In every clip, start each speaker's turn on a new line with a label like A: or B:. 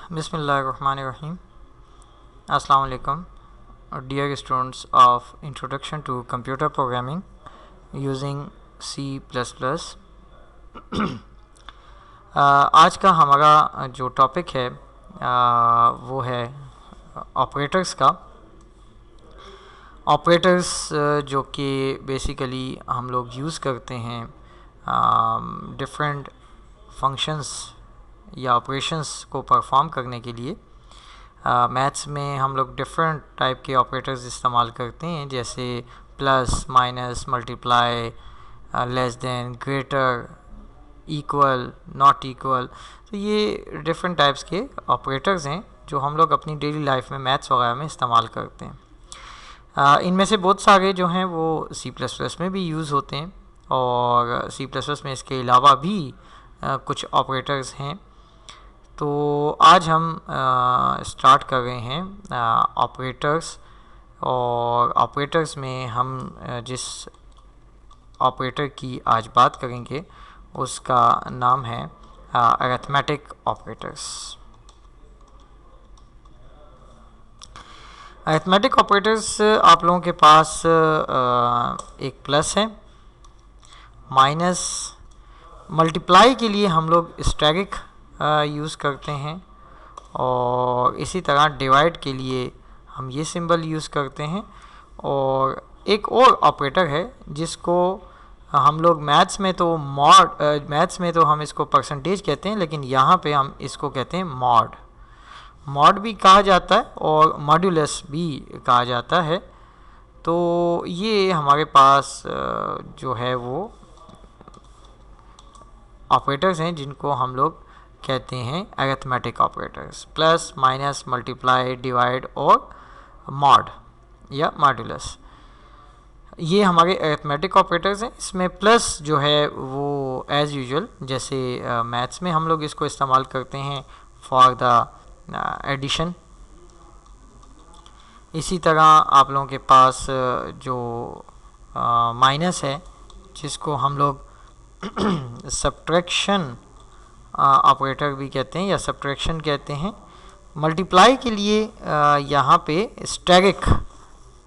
A: Bismillahirrahmanirrahim. Assalamu alaikum, dear students of Introduction to Computer Programming using C++. आज का हमारा जो टॉपिक है वो है ऑपरेटर्स का। ऑपरेटर्स जो कि बेसिकली हम लोग यूज़ करते हैं डिफरेंट फंक्शंस या ऑपरेशंस को परफॉर्म करने के लिए। मैथ्स में हम लोग डिफरेंट टाइप के ऑपरेटर्स इस्तेमाल करते हैं, जैसे plus, minus, multiply, less than, greater, equal, not equal. तो ये डिफरेंट टाइप्स के ऑपरेटर्स हैं जो हम लोग अपनी डेली लाइफ में मैथ्स वगैरह में इस्तेमाल करते हैं। इनमें से बहुत सारे जो हैं वो C++ में भी यूज़ होते हैं, और C++ में इसके अलावा भी कुछ ऑपरेटर्स हैं। तो आज हम स्टार्ट कर रहे हैं ऑपरेटर्स, और ऑपरेटर्स में हम जिस ऑपरेटर की आज बात करेंगे उसका नाम है अरिथमेटिक ऑपरेटर्स। अरिथमेटिक ऑपरेटर्स आप लोगों के पास एक प्लस है, माइनस, मल्टीप्लाई के लिए हम लोग स्टैरिक यूज़ करते हैं, और इसी तरह डिवाइड के लिए हम ये सिंबल यूज़ करते हैं। और एक और ऑपरेटर है जिसको हम लोग मैथ्स में तो हम इसको परसेंटेज कहते हैं, लेकिन यहाँ पे हम इसको कहते हैं मॉड भी कहा जाता है और मॉड्यूलस भी कहा जाता है। तो ये हमारे पास जो है वो ऑपरेटर्स हैं जिनको हम लोग कहते हैं arithmetic operators. Plus, minus, multiply, divide और मॉड या मॉड्यूलस, ये हमारे अरिथमेटिक ऑपरेटर्स हैं। इसमें प्लस जो है वो एज़ यूजुअल जैसे मैथ्स में हम लोग इसको इस्तेमाल करते हैं फॉर द एडिशन। इसी तरह आप लोगों के पास जो माइनस है जिसको हम लोग सब्ट्रैक्शन ऑपरेटर भी कहते हैं या सब्ट्रैक्शन कहते हैं। मल्टीप्लाई के लिए यहाँ पे स्टैरिक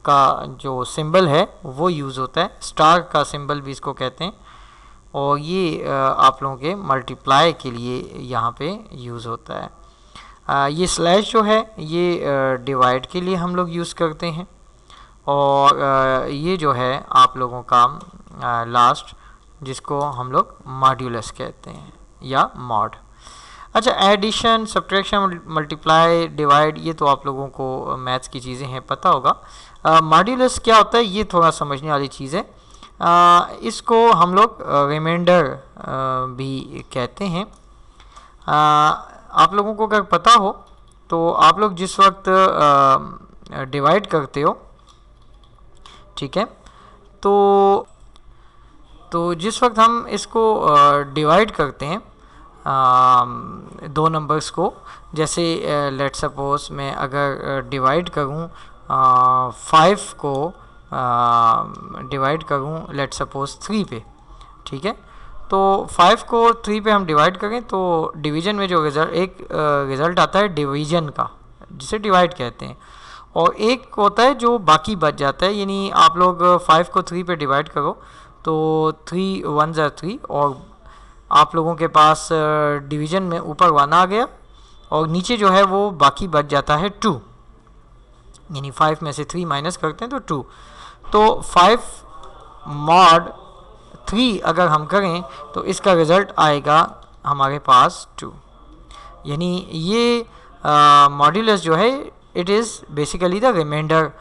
A: का जो सिंबल है वो यूज़ होता है, स्टार का सिंबल भी इसको कहते हैं, और ये आप लोगों के मल्टीप्लाई के लिए यहाँ पे यूज़ होता है। ये स्लैश जो है ये डिवाइड के लिए हम लोग यूज़ करते हैं, और ये जो है आप लोगों का लास्ट जिसको हम लोग मॉड्यूलस कहते हैं या मॉड। अच्छा, एडिशन, सब्ट्रैक्शन, मल्टीप्लाई, डिवाइड, ये तो आप लोगों को मैथ्स की चीज़ें हैं, पता होगा। मॉड्यूलस क्या होता है ये थोड़ा समझने वाली चीज़ है। इसको हम लोग रिमाइंडर भी कहते हैं। आप लोगों को अगर पता हो तो आप लोग जिस वक्त डिवाइड करते हो, ठीक है, तो जिस वक्त हम इसको डिवाइड करते हैं दो नंबर्स को, जैसे लेट सपोज मैं अगर डिवाइड करूं 5 को डिवाइड करूं लेट सपोज 3 पे, ठीक है, तो 5 को 3 पे हम डिवाइड करें तो डिवीज़न में जो रिज़ल्ट आता है डिवीज़न का, जिसे डिवाइड कहते हैं, और एक होता है जो बाकी बच जाता है। यानी आप लोग 5 को 3 पे डिवाइड करो तो 3 1 ज़ा 3, और आप लोगों के पास डिवीज़न में ऊपर 1 आ गया और नीचे जो है वो बाकी बच जाता है 2, यानी 5 में से 3 माइनस करते हैं तो 2। तो 5 मॉड 3 अगर हम करें तो इसका रिज़ल्ट आएगा हमारे पास 2। यानी ये मॉड्यूलस जो है it is basically the reminder,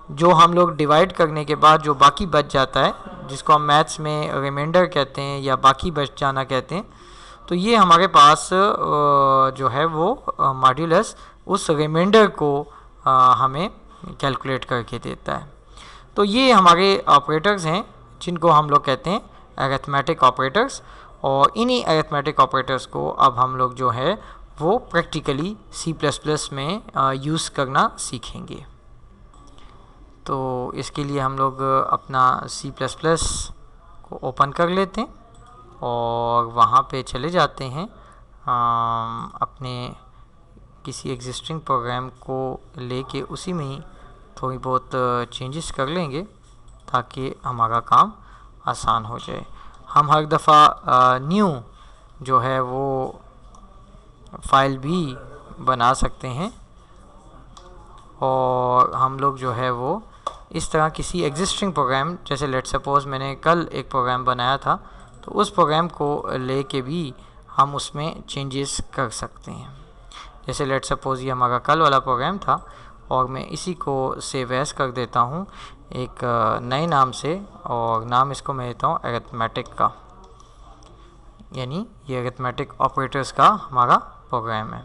A: जो हम लोग डिवाइड करने के बाद जो बाकी बच जाता है, जिसको हम मैथ्स में रिमाइंडर कहते हैं या बाकी बच जाना कहते हैं। तो ये हमारे पास जो है वो मॉड्यूलस उस रिमाइंडर को हमें कैलकुलेट करके देता है। तो ये हमारे ऑपरेटर्स हैं जिनको हम लोग कहते हैं अरिथमेटिक ऑपरेटर्स, और इन्हीं अरिथमेटिक ऑपरेटर्स को अब हम लोग जो है वो प्रैक्टिकली C++ में यूज़ करना सीखेंगे। तो इसके लिए हम लोग अपना C++ को ओपन कर लेते हैं और वहाँ पे चले जाते हैं अपने किसी एग्जिस्टिंग प्रोग्राम को लेके उसी में ही थोड़ी बहुत चेंजेस कर लेंगे ताकि हमारा काम आसान हो जाए। हम हर दफ़ा न्यू जो है वो फाइल भी बना सकते हैं और हम लोग जो है वो इस तरह किसी एग्जिस्टिंग प्रोग्राम, जैसे लेट सपोज़ मैंने कल एक प्रोग्राम बनाया था, तो उस प्रोग्राम को लेके भी हम उसमें चेंजेस कर सकते हैं। जैसे लेट सपोज़ ये हमारा कल वाला प्रोग्राम था और मैं इसी को सेव एज कर देता हूँ एक नए नाम से, और नाम इसको मैं देता हूँ अरिथमेटिक का, यानी ये अरिथमेटिक ऑपरेटर्स का हमारा प्रोग्राम है।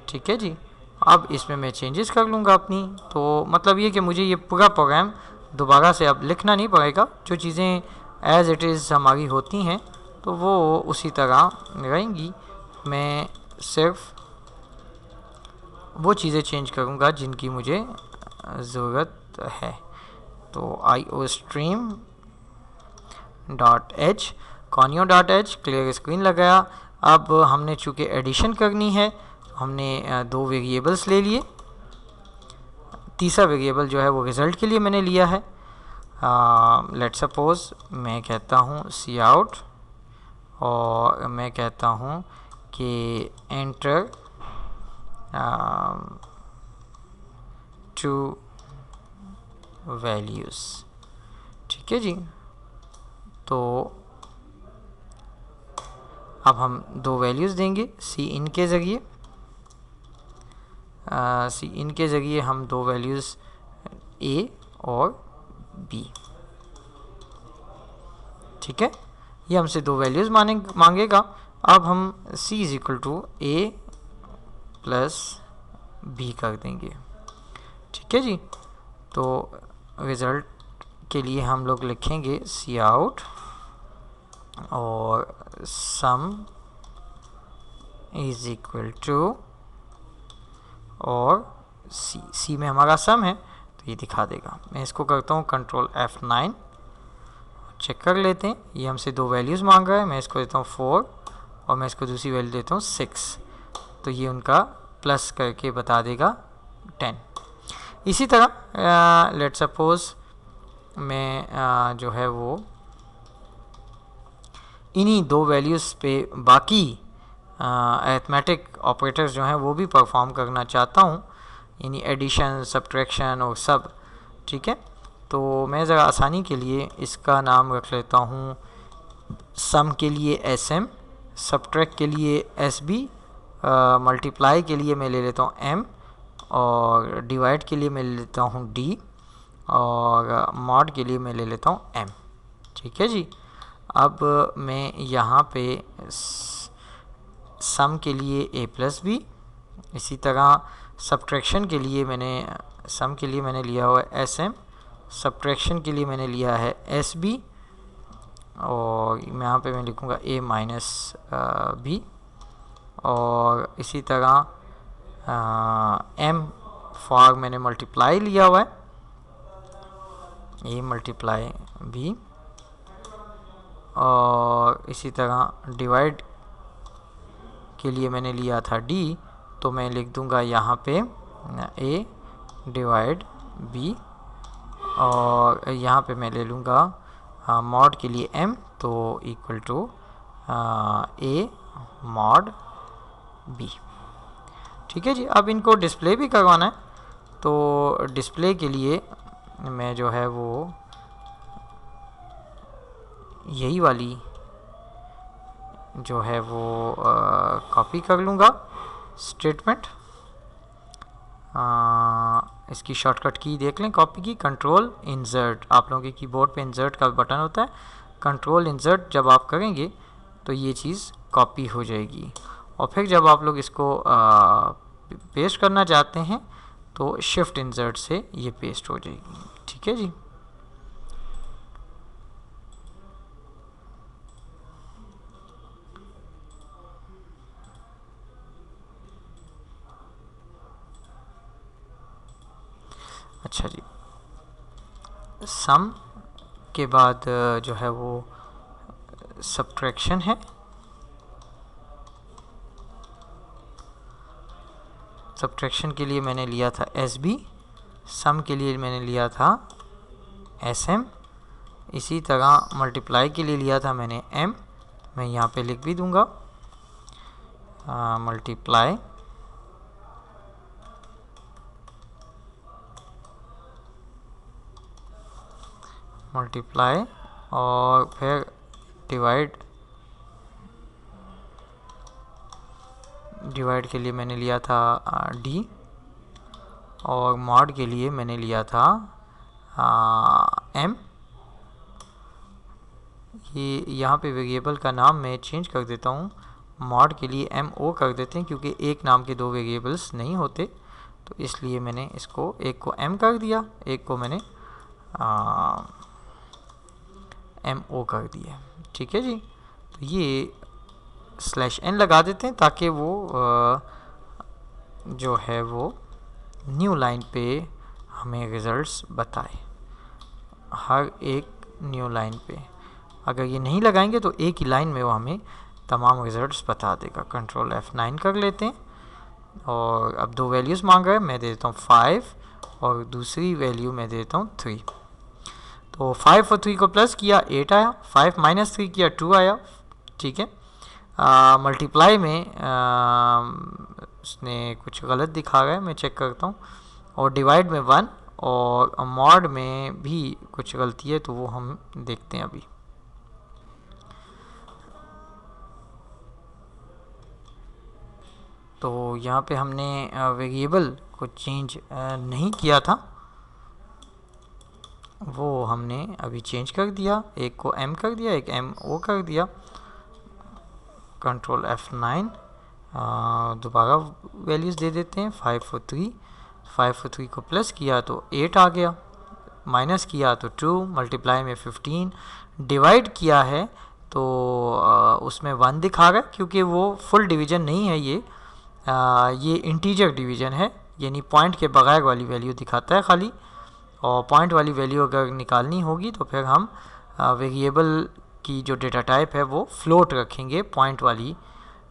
A: ठीक है जी। अब इसमें मैं चेंजेस कर लूँगा अपनी, तो मतलब ये कि मुझे ये पूरा प्रोग्राम दोबारा से अब लिखना नहीं पड़ेगा। जो चीज़ें एज़ इट इज़ हमारी होती हैं तो वो उसी तरह रहेंगी। मैं सिर्फ वो चीज़ें चेंज करूँगा जिनकी मुझे ज़रूरत है। तो IOStream .h conio.h clear screen लगाया। अब हमने चूँकि एडिशन करनी है, हमने दो वेरिएबल्स ले लिए। तीसरा वेरिएबल जो है वो रिज़ल्ट के लिए मैंने लिया है। लेट सपोज़ मैं कहता हूँ cout और मैं कहता हूँ कि एंटर टू वैल्यूज़। ठीक है जी। तो अब हम दो वैल्यूज़ देंगे इन के ज़रिए। इन के ज़रिए हम दो वैल्यूज़ a और b। ठीक है, ये हमसे दो वैल्यूज़ मांगेगा। अब हम c is equal to a plus b कर देंगे। ठीक है जी। तो रिज़ल्ट के लिए हम लोग लिखेंगे cout और sum इज़ इक्वल टू, और c में हमारा सम है तो ये दिखा देगा। मैं इसको करता हूँ कंट्रोल F9, चेक कर लेते हैं। ये हमसे दो वैल्यूज़ मांग रहा है, मैं इसको देता हूँ 4 और मैं इसको दूसरी वैल्यू देता हूँ 6, तो ये उनका प्लस करके बता देगा 10। इसी तरह लेट सपोज़ मैं जो है वो इन्हीं दो वैल्यूज़ पे बाकी अरिथमेटिक ऑपरेटर्स जो हैं वो भी परफॉर्म करना चाहता हूँ, यानी एडिशन, सब्ट्रैक्शन और सब। ठीक है, तो मैं ज़रा आसानी के लिए इसका नाम रख लेता हूँ सम के लिए SM, सब्ट्रैक्ट के लिए SB, मल्टीप्लाई के लिए मैं ले लेता हूँ M, और डिवाइड के लिए मैं ले लेता हूँ D, और मॉड के लिए मैं ले लेता हूँ M। ठीक है जी। अब मैं यहाँ पे सम के लिए a प्लस बी, इसी तरह सब्ट्रैक्शन के लिए मैंने लिया हुआ है SM, सब्ट्रैक्शन के लिए मैंने लिया है SB, और यहाँ पे मैं लिखूँगा a माइनस b, और इसी तरह M फॉर मैंने मल्टीप्लाई लिया हुआ है, a मल्टीप्लाई b, और इसी तरह डिवाइड के लिए मैंने लिया था D, तो मैं लिख दूंगा यहाँ पे a डिवाइड b, और यहाँ पे मैं ले लूँगा मॉड के लिए M, तो equal to a mod b। ठीक है जी। अब इनको डिस्प्ले भी करवाना है, तो डिस्प्ले के लिए मैं जो है वो यही वाली जो है वो कॉपी कर लूँगा स्टेटमेंट। इसकी शॉर्टकट की देख लें, कॉपी की कंट्रोल इंसर्ट। आप लोगों के कीबोर्ड पे इंसर्ट का बटन होता है, कंट्रोल इंसर्ट जब आप करेंगे तो ये चीज़ कॉपी हो जाएगी, और फिर जब आप लोग इसको पेस्ट करना चाहते हैं तो शिफ्ट इंसर्ट से ये पेस्ट हो जाएगी। ठीक है जी। अच्छा जी, सम के बाद जो है वो सब्ट्रैक्शन है, सब्ट्रैक्शन के लिए मैंने लिया था SB, सम के लिए मैंने लिया था SM, इसी तरह मल्टीप्लाई के लिए लिया था मैंने M। मैं यहाँ पे लिख भी दूंगा मल्टीप्लाई और फिर डिवाइड के लिए मैंने लिया था D, और मॉड के लिए मैंने लिया था M। ये यहाँ पे वेरिएबल का नाम मैं चेंज कर देता हूँ, मॉड के लिए MO कर देते हैं, क्योंकि एक नाम के दो वेरिएबल्स नहीं होते, तो इसलिए मैंने इसको एक को M कर दिया, एक को मैंने MO कर दिया। ठीक है जी, तो ये /n लगा देते हैं ताकि वो जो है वो न्यू लाइन पे हमें रिज़ल्ट्स बताए, हर एक न्यू लाइन पे। अगर ये नहीं लगाएंगे तो एक ही लाइन में वो हमें तमाम रिज़ल्ट्स बता देगा। कंट्रोल F9 कर लेते हैं, और अब दो वैल्यूज़ मांग रहा है, मैं दे देता हूँ 5 और दूसरी वैल्यू मैं देता हूँ 3। तो 5 और 3 को प्लस किया 8 आया, 5 माइनस 3 किया 2 आया। ठीक है, मल्टीप्लाई में उसने कुछ गलत दिखा रहा है, मैं चेक करता हूँ, और डिवाइड में 1, और मॉड में भी कुछ गलती है, तो वो हम देखते हैं अभी। तो यहाँ पे हमने वेरिएबल को चेंज नहीं किया था, वो हमने अभी चेंज कर दिया, एक को M कर दिया, एक MO कर दिया। कंट्रोल F9, दोबारा वैल्यूज़ दे देते हैं, 5 और 3। 5 और 3 को प्लस किया तो 8 आ गया, माइनस किया तो 2, मल्टीप्लाई में 15, डिवाइड किया है तो उसमें 1 दिखा रहा है, क्योंकि वो फुल डिवीज़न नहीं है, ये इंटीजर डिवीज़न है, यानी पॉइंट के बगैर वाली वैल्यू दिखाता है खाली। और पॉइंट वाली वैल्यू अगर निकालनी होगी तो फिर हम वेरिएबल की जो डेटा टाइप है वो फ्लोट रखेंगे, पॉइंट वाली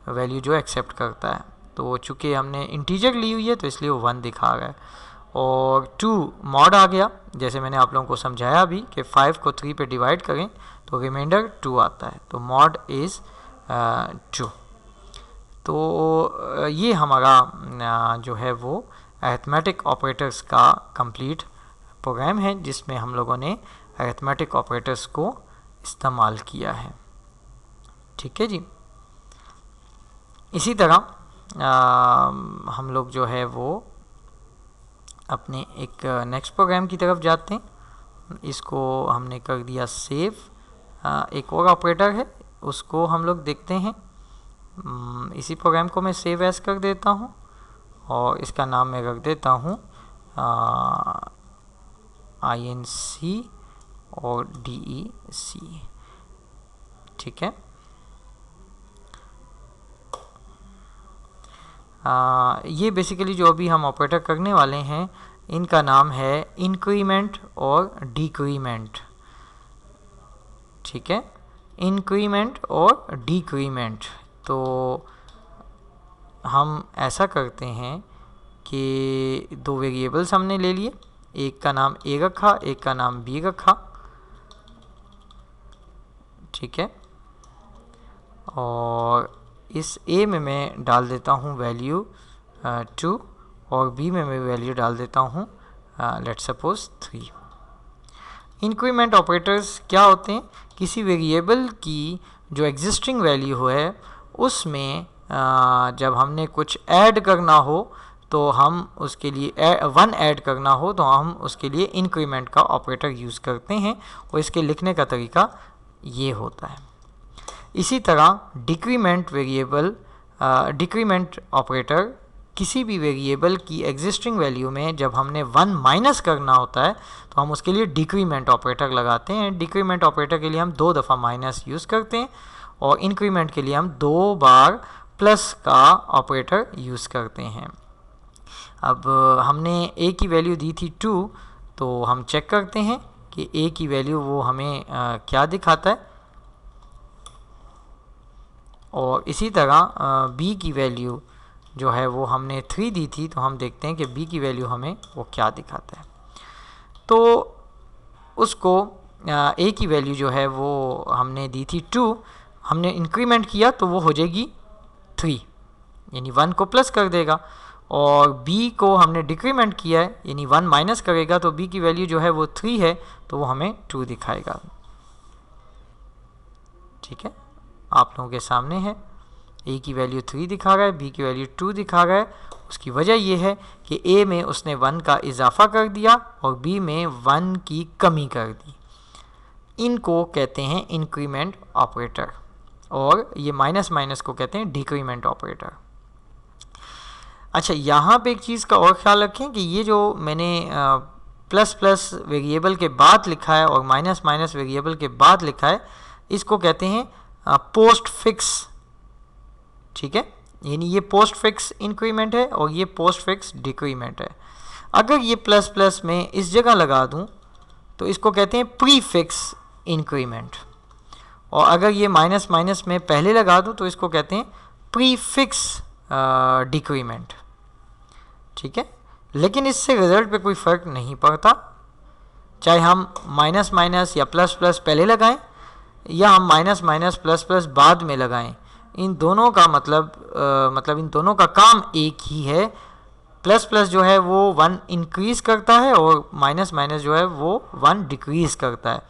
A: वैल्यू जो एक्सेप्ट करता है। तो चूँकि हमने इंटीजर ली हुई है तो इसलिए वो 1 दिखा रहा है। और 2 मॉड आ गया, जैसे मैंने आप लोगों को समझाया अभी कि 5 को 3 पे डिवाइड करें तो रिमाइंडर 2 आता है, तो मॉड इज़ 2। तो ये हमारा जो है वो अरिथमेटिक ऑपरेटर्स का कंप्लीट प्रोग्राम है, जिसमें हम लोगों ने अरिथमेटिक ऑपरेटर्स को इस्तेमाल किया है। ठीक है जी, इसी तरह हम लोग जो है वो अपने एक नेक्स्ट प्रोग्राम की तरफ जाते हैं। इसको हमने कर दिया सेव। एक और ऑपरेटर है, उसको हम लोग देखते हैं। इसी प्रोग्राम को मैं सेव एज कर देता हूँ, और इसका नाम मैं रख देता हूँ INC और DEC। ठीक है, ये बेसिकली जो अभी हम ऑपरेटर करने वाले हैं इनका नाम है इंक्रीमेंट और डिक्रीमेंट। ठीक है, इंक्रीमेंट और डिक्रीमेंट। तो हम ऐसा करते हैं कि दो वेरिएबल्स हमने ले लिए, एक का नाम A रखा, एक का नाम B रखा। ठीक है, और इस A में मैं डाल देता हूँ वैल्यू 2, और B में मैं वैल्यू डाल देता हूँ लेट्स सपोज 3। इंक्रीमेंट ऑपरेटर्स क्या होते हैं? किसी वेरिएबल की जो एग्जिस्टिंग वैल्यू है उसमें जब हमने कुछ ऐड करना हो तो हम उसके लिए 1 ऐड करना हो तो हम उसके लिए इंक्रीमेंट का ऑपरेटर यूज़ करते हैं, और इसके लिखने का तरीका ये होता है। इसी तरह डिक्रीमेंट ऑपरेटर किसी भी वेरिएबल की एग्जिस्टिंग वैल्यू में जब हमने 1 माइनस करना होता है तो हम उसके लिए डिक्रीमेंट ऑपरेटर लगाते हैं। डिक्रीमेंट ऑपरेटर के लिए हम 2 दफ़ा माइनस यूज़ करते हैं, और इंक्रीमेंट के लिए हम 2 बार प्लस का ऑपरेटर यूज़ करते हैं। अब हमने a की वैल्यू दी थी 2, तो हम चेक करते हैं कि a की वैल्यू वो हमें क्या दिखाता है, और इसी तरह b की वैल्यू जो है वो हमने 3 दी थी, तो हम देखते हैं कि b की वैल्यू हमें वो क्या दिखाता है। तो उसको a की वैल्यू जो है वो हमने दी थी 2, हमने इंक्रीमेंट किया तो वो हो जाएगी 3, यानी 1 को प्लस कर देगा, और b को हमने डिक्रीमेंट किया है यानी 1 माइनस करेगा, तो b की वैल्यू जो है वो 3 है, तो वो हमें 2 दिखाएगा। ठीक है, आप लोगों के सामने है, a की वैल्यू 3 दिखा रहा है, b की वैल्यू 2 दिखा रहा है। उसकी वजह यह है कि a में उसने 1 का इजाफा कर दिया और b में 1 की कमी कर दी। इनको कहते हैं इंक्रीमेंट ऑपरेटर, और ये माइनस माइनस को कहते हैं डिक्रीमेंट ऑपरेटर। अच्छा, यहाँ पे एक चीज़ का और ख्याल रखें कि ये जो मैंने प्लस प्लस वेरिएबल के बाद लिखा है और माइनस माइनस वेरिएबल के बाद लिखा है, इसको कहते हैं पोस्ट फिक्स। ठीक है, यानी ये पोस्ट फिक्स इंक्रीमेंट है और ये पोस्ट फिक्स डिक्रीमेंट है। अगर ये प्लस प्लस में इस जगह लगा दूं तो इसको कहते हैं प्री फिक्स इंक्रीमेंट, और अगर ये माइनस माइनस में पहले लगा दूं तो इसको कहते हैं प्री फिक्स डिक्रीमेंट। ठीक है, लेकिन इससे रिजल्ट पे कोई फ़र्क नहीं पड़ता, चाहे हम माइनस माइनस या प्लस प्लस पहले लगाएं या हम माइनस माइनस प्लस प्लस बाद में लगाएं। इन दोनों का मतलब इन दोनों का काम एक ही है। प्लस प्लस जो है वो 1 इंक्रीज़ करता है और माइनस माइनस जो है वो 1 डिक्रीज़ करता है।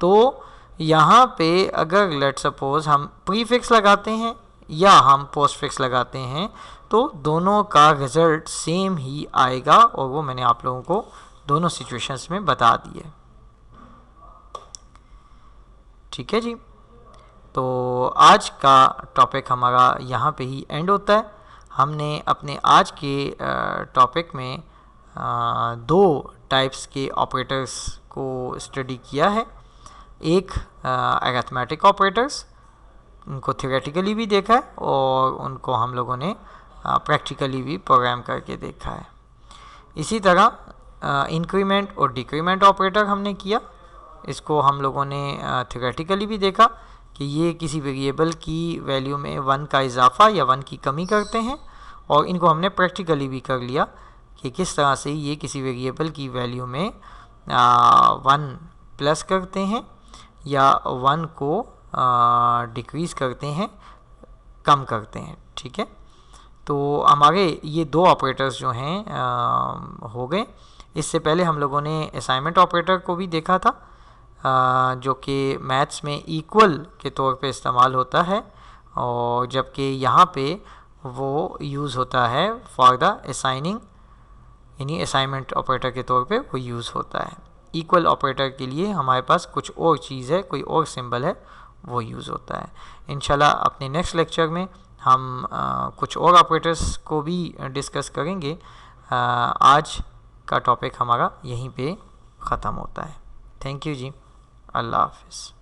A: तो यहाँ पे अगर लेट सपोज हम प्रीफिक्स लगाते हैं या हम पोस्ट फिक्स लगाते हैं तो दोनों का रिज़ल्ट सेम ही आएगा, और वो मैंने आप लोगों को दोनों सिचुएशंस में बता दिए। ठीक है जी, तो आज का टॉपिक हमारा यहाँ पे ही एंड होता है। हमने अपने आज के टॉपिक में 2 टाइप्स के ऑपरेटर्स को स्टडी किया है। एक अरिथमेटिक ऑपरेटर्स, उनको थियोरेटिकली भी देखा है और उनको हम लोगों ने प्रैक्टिकली भी प्रोग्राम करके देखा है। इसी तरह इंक्रीमेंट और डिक्रीमेंट ऑपरेटर हमने किया, इसको हम लोगों ने थियोरेटिकली भी देखा कि ये किसी वेरिएबल की वैल्यू में 1 का इजाफा या 1 की कमी करते हैं, और इनको हमने प्रैक्टिकली भी कर लिया कि किस तरह से ये किसी वेरिएबल की वैल्यू में 1 प्लस करते हैं या 1 को डिक्रीज़ करते हैं, कम करते हैं। ठीक है, तो हमारे ये 2 ऑपरेटर्स जो हैं हो गए। इससे पहले हम लोगों ने असाइनमेंट ऑपरेटर को भी देखा था, जो कि मैथ्स में इक्वल के तौर पे इस्तेमाल होता है, और जबकि यहाँ पे वो यूज़ होता है फॉर द असाइनिंग, यानी असाइनमेंट ऑपरेटर के तौर पे वो यूज़ होता है। इक्वल ऑपरेटर के लिए हमारे पास कुछ और चीज़ है, कोई और सिंबल है, वो यूज़ होता है। इंशाल्लाह अपने नेक्स्ट लेक्चर में हम कुछ और ऑपरेटर्स को भी डिस्कस करेंगे। आज का टॉपिक हमारा यहीं पे ख़त्म होता है। थैंक यू जी, अल्लाह हाफ़िज़।